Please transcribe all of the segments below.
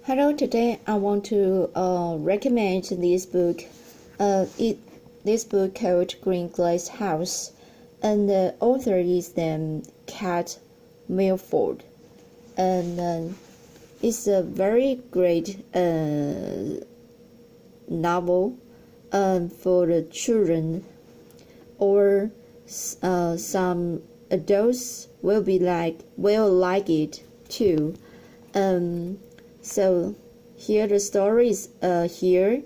Hello, today I want to recommend this book. This book called Green Glass House, and the author is Kat Milford, and it's a very great novel for the children, or some adults will like it too. So here the story is here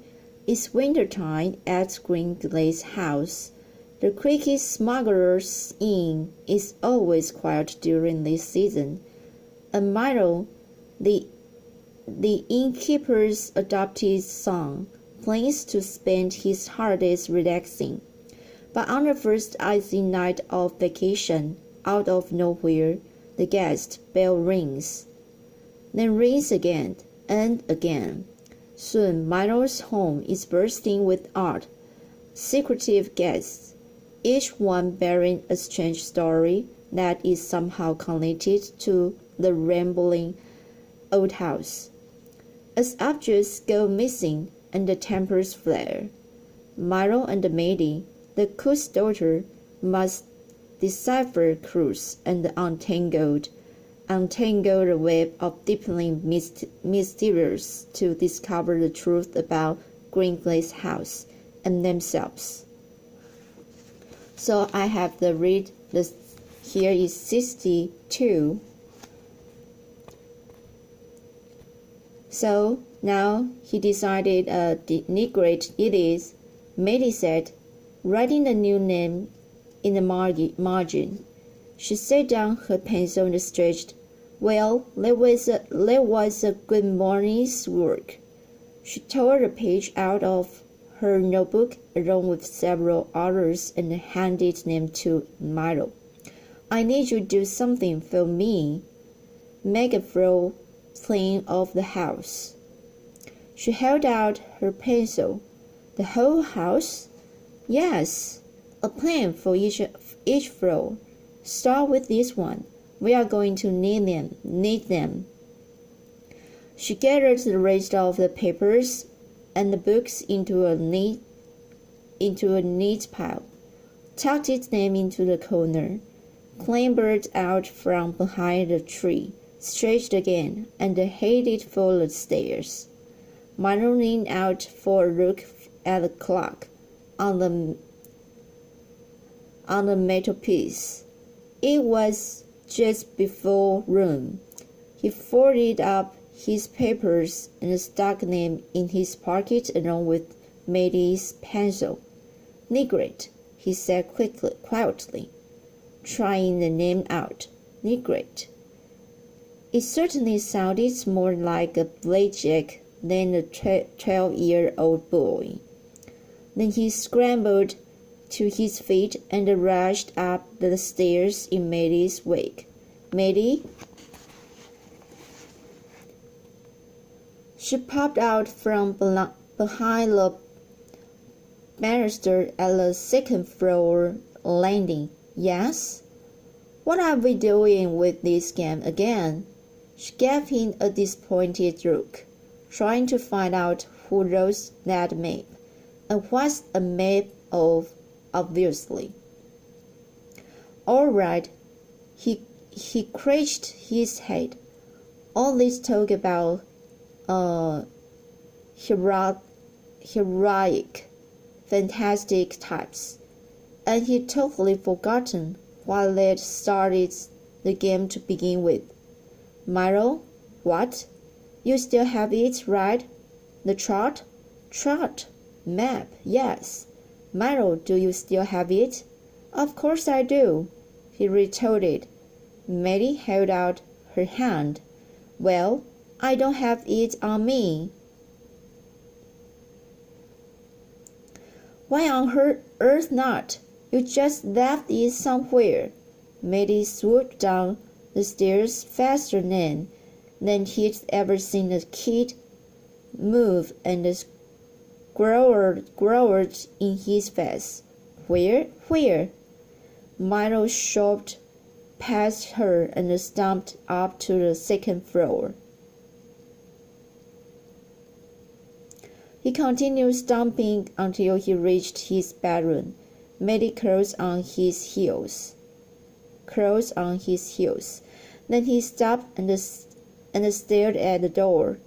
is wintertime at Green Glass House. The Cricket Smugglers Inn is always quiet during this season. And Milo, the innkeeper's adopted son, plans to spend his holidays relaxing. But on the first icy night of vacation, out of nowhere, the guest bell rings. Then rings again and again. Soon Milo's home is bursting with odd, secretive guests, each one bearing a strange story that is somehow connected to the rambling old house. As objects go missing and the tempers flare, Milo and Maddie, the cook's daughter, must decipher clues and untangle the web of deepening mysteries to discover the truth about Green Glass House and themselves. So I have the read. Here is 62. So now he decided the negrate it is. Maddie said, writing the new name in the margin. She set down her pencil and stretched. Well, that was a good morning's work. She tore a page out of her notebook along with several others and handed them to Milo. I need you to do something for me. Make a floor plan of the house. She held out her pencil. The whole house? Yes, a plan for each floor. Start with this one. We are going to need them. She gathered the rest of the papers and the books into a neat pile, tucked them into the corner, clambered out from behind the tree, stretched again, and headed for the stairs. Milo leaned out for a look at the clock on the mantelpiece. It was just before noon. He folded up his papers and stuck them in his pocket along with Maddie's pencil. Negrate, he said quietly, trying the name out. Negrate. It certainly sounded more like a blackjack than a 12-year-old boy. Then he scrambled to his feet and rushed up the stairs in Maddie's wake. Maddie? She popped out from behind the banister at the second-floor landing. Yes? What are we doing with this game again? She gave him a disappointed look, trying to find out who wrote that map, and what's a map of, obviously. All right, he scratched his head. All this talk about heroic, fantastic types, and he'd totally forgotten why they'd started the game to begin with. Milo, what? You still have it, right? The chart? Chart. Map, yes. Milo, do you still have it? Of course I do, he retorted. Maddie held out her hand. Well, I don't have it on me. Why on earth not? You just left it somewhere. Maddie swooped down the stairs faster than he'd ever seen a kid move and growled in his face. Where? Milo shoved past her and stumped up to the second floor. He continued stomping until he reached his bedroom. Matty crawled on his heels. Then he stopped and stared at the door.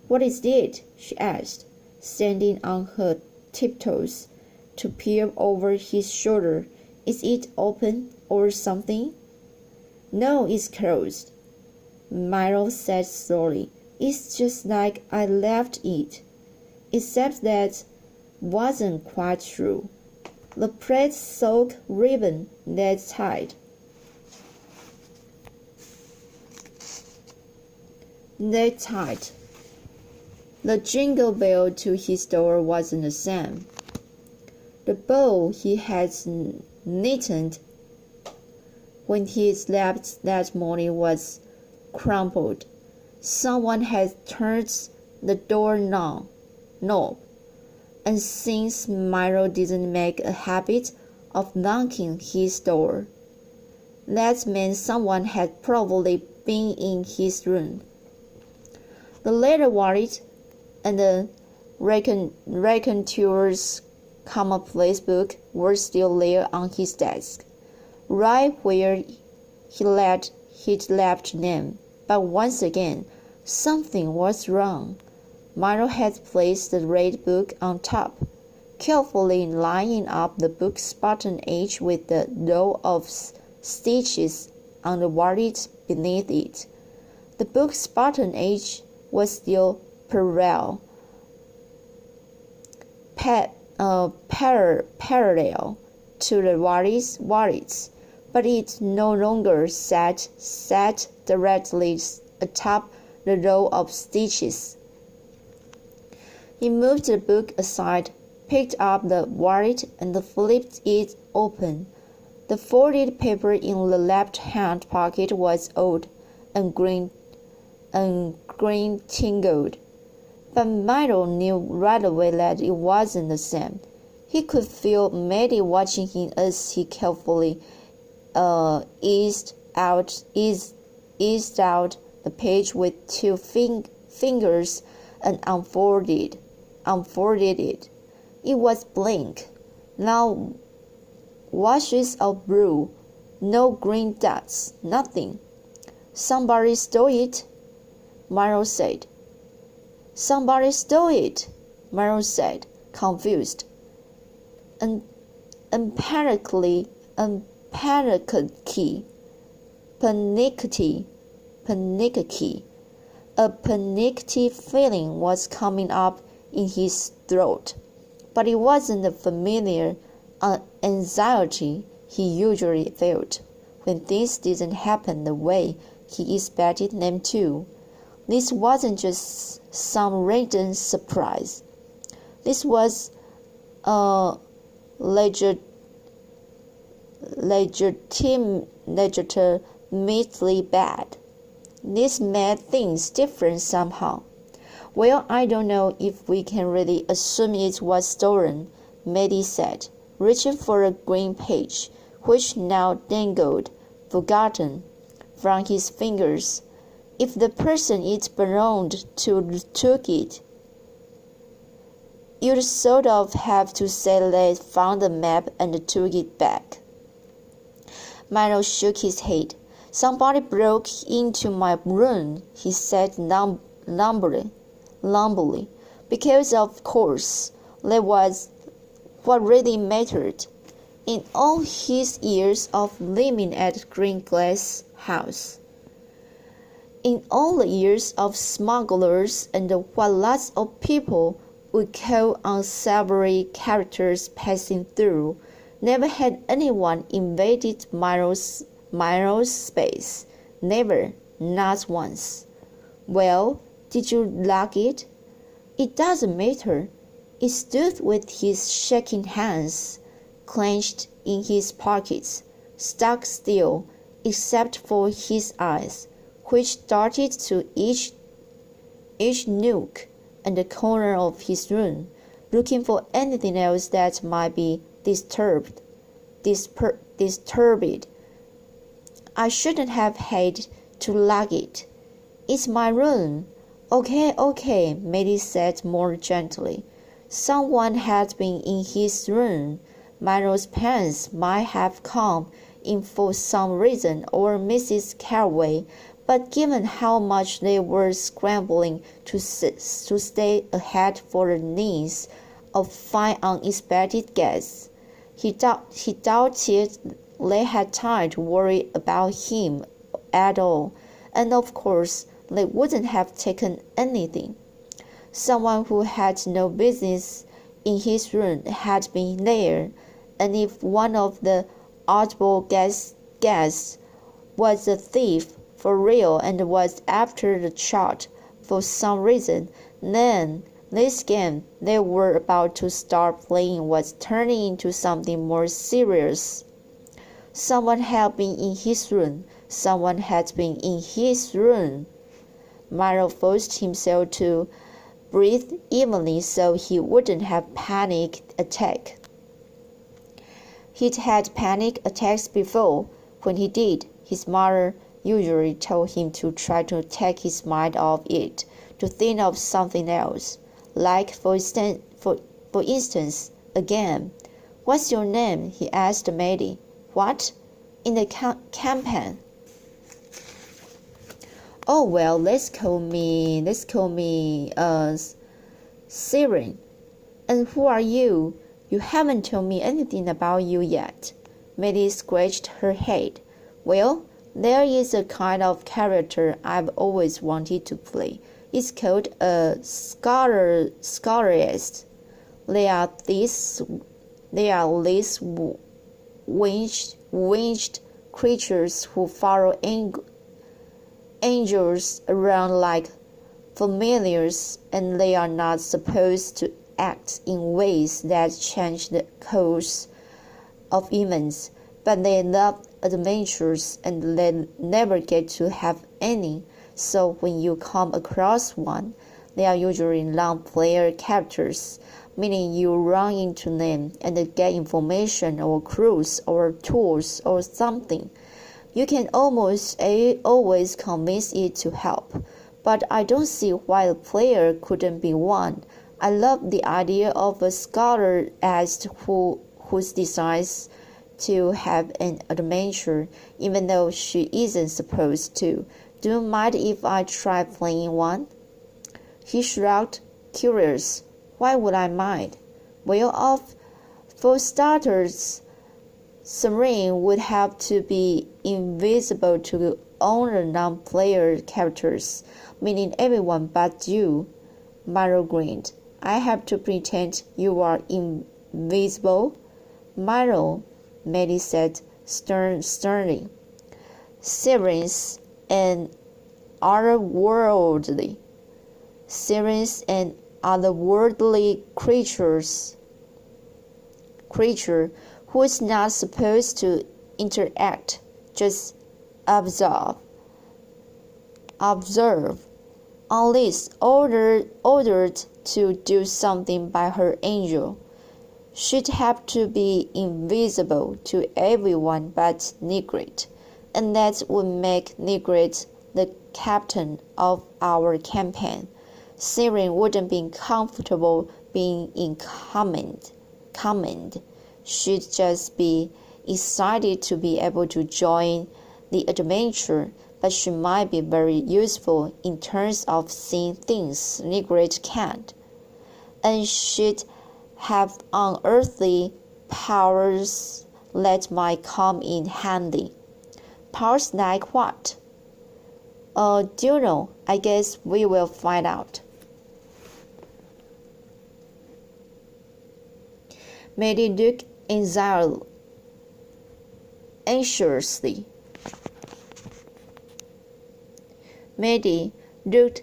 "What is it?" she asked, standing on her tiptoes to peer over his shoulder. "Is it open or something?" "No, it's closed," Milo said slowly. "It's just like I left it. Except that wasn't quite true. The plaid silk ribbon that's tied. The jingle bell to his door wasn't the same. The bow he had knitted when he slept that morning was crumpled. Someone had turned the doorknob, and since Milo didn't make a habit of knocking his door, that meant someone had probably been in his room. The leather wallet and the raconteur's commonplace book were still there on his desk, right where he'd left them. But once again, something was wrong. Milo had placed the red book on top, carefully lining up the book's bottom edge with the row of stitches on the wallet beneath it. The book's bottom edge was still parallel to the wallet's, but it no longer sat directly atop the row of stitches. He moved the book aside, picked up the wallet, and flipped it open. The folded paper in the left-hand pocket was old and green-tingled, but Milo knew right away that it wasn't the same. He could feel Matty watching him as he carefully eased out the page with two fingers and unfolded it. It was blank. No washes of blue, no green dots, nothing. "Somebody stole it," Milo said. "Somebody stole it," Milo said, confused. Panicky. A panicky feeling was coming up in his throat, but it wasn't the familiar anxiety he usually felt when things didn't happen the way he expected them to. This wasn't just some random surprise. This was legitimately bad. This made things different somehow. "Well, I don't know if we can really assume it was stolen," Matty said, reaching for a green page, which now dangled, forgotten, from his fingers. "If the person it belonged to took it, you'd sort of have to say they found the map and took it back." Milo shook his head. "Somebody broke into my room," he said lumbly, because of course that was what really mattered. In all his years of living at Green Glass House, in all the years of smugglers and what lots of people would call unsavory characters passing through, never had anyone invaded Milo's space. Never, not once. "Well, did you lock it?" "It doesn't matter." He stood with his shaking hands clenched in his pockets, stuck still, except for his eyes, which darted to each nook and corner of his room, looking for anything else that might be disturbed. "I shouldn't have had to lock it. It's my room." Okay, Matty said more gently. Someone had been in his room. Myro's parents might have come in for some reason, or Mrs. Carraway, but given how much they were scrambling to stay ahead for the needs of 5 unexpected guests, he doubted they had time to worry about him at all, and of course they wouldn't have taken anything. Someone who had no business in his room had been there, and if one of the oddball guests was a thief for real and was after the child for some reason, then this game they were about to start playing was turning into something more serious. Someone had been in his room. Someone had been in his room. Myro forced himself to breathe evenly so he wouldn't have panic attack. He'd had panic attacks before. When he did, his mother usually told him to try to take his mind off it, to think of something else. Like, for instance, a game. "What's your name?" he asked Maddie. "What? In the campaign?" "Oh, well, let's call me, Siren. And who are you? You haven't told me anything about you yet." Maddie scratched her head. "Well, there is a kind of character I've always wanted to play. It's called a scholarist. They are these winged creatures who follow angels around like familiars, and they are not supposed to act in ways that change the course of events, but they love adventures and they never get to have any. So when you come across one, they are usually non-player characters, meaning you run into them and get information or clues or tools or something. You can almost always convince it to help, but I don't see why a player couldn't be one. I love the idea of a scholarist who decides to have an adventure, even though she isn't supposed to. Do you mind if I try playing one?" He shrugged, curious. "Why would I mind?" "Well, for starters, Serene would have to be invisible to all the non-player characters, meaning everyone but you." Myro grinned. "I have to pretend you are invisible?" "Myro," Maddie said sternly, "Sirens and otherworldly creature who is not supposed to interact, just observe, unless ordered to do something by her angel. She'd have to be invisible to everyone but Nigret, and that would make Nigret the captain of our campaign. Siren wouldn't be comfortable being in command. She'd just be excited to be able to join the adventure, but she might be very useful in terms of seeing things Nigret can't. And she'd have unearthly powers that might come in handy." "Powers like what?" Do you know? I guess we will find out." Maddie looked anxiously. Maddie looked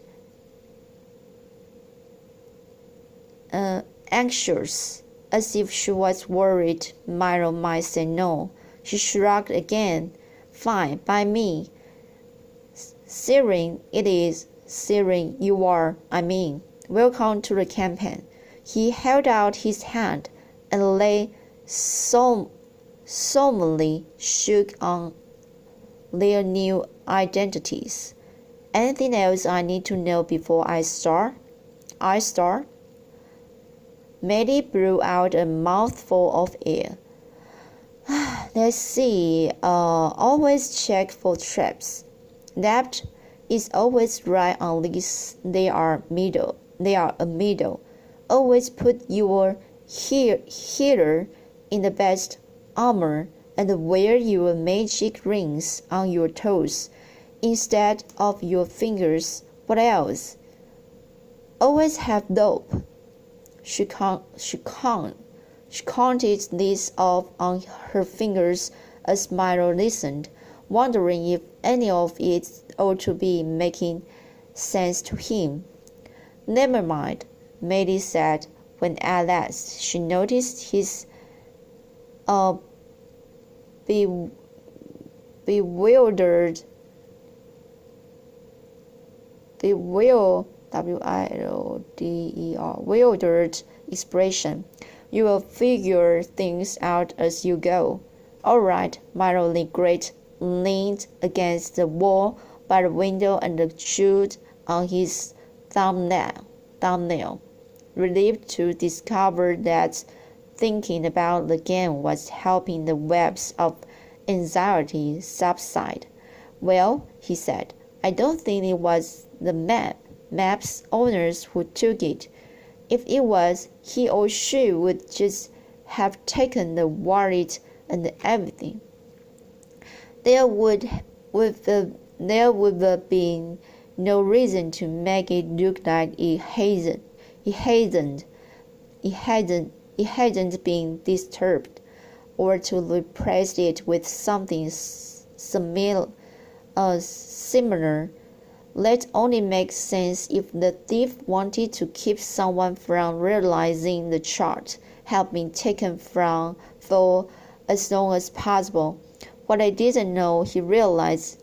anxious, as if she was worried Myro might say no. She shrugged again. "Fine, by me. Siren it is. Siren you are, I mean. Welcome to the campaign." He held out his hand, and they solemnly shook on their new identities. "Anything else I need to know before I start?" Maddie blew out a mouthful of air. Let's see. Always check for traps. That is always right unless they are a middle. Always put your healer in the best armor and wear your magic rings on your toes instead of your fingers. What else? Always have dope. She counted this off on her fingers as Milo listened, wondering if any of it ought to be making sense to him. Never mind, Maddie said when at last she noticed his bewildered bewildered expression. You will figure things out as you go. All right, Milo leaned against the wall by the window and chewed on his thumbnail, relieved to discover that thinking about the game was helping the webs of anxiety subside. Well, he said, I don't think it was the map's owners who took it. If it was, he or she would just have taken the wallet and everything. There would have been no reason to make it look like it hadn't been disturbed, or to replace it with something similar. That only makes sense if the thief wanted to keep someone from realizing the chart had been taken for as long as possible. What I didn't know he realized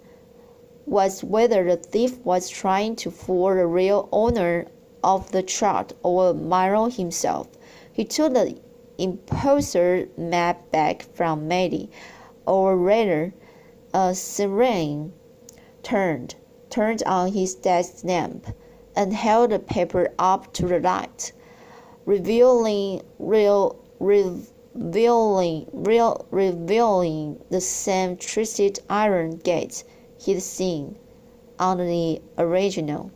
was whether the thief was trying to fool the real owner of the chart or Milo himself. He took the imposter map back from Maddie, or rather, Serene turned on his desk lamp and held the paper up to the light, revealing the same twisted iron gate he'd seen on the original.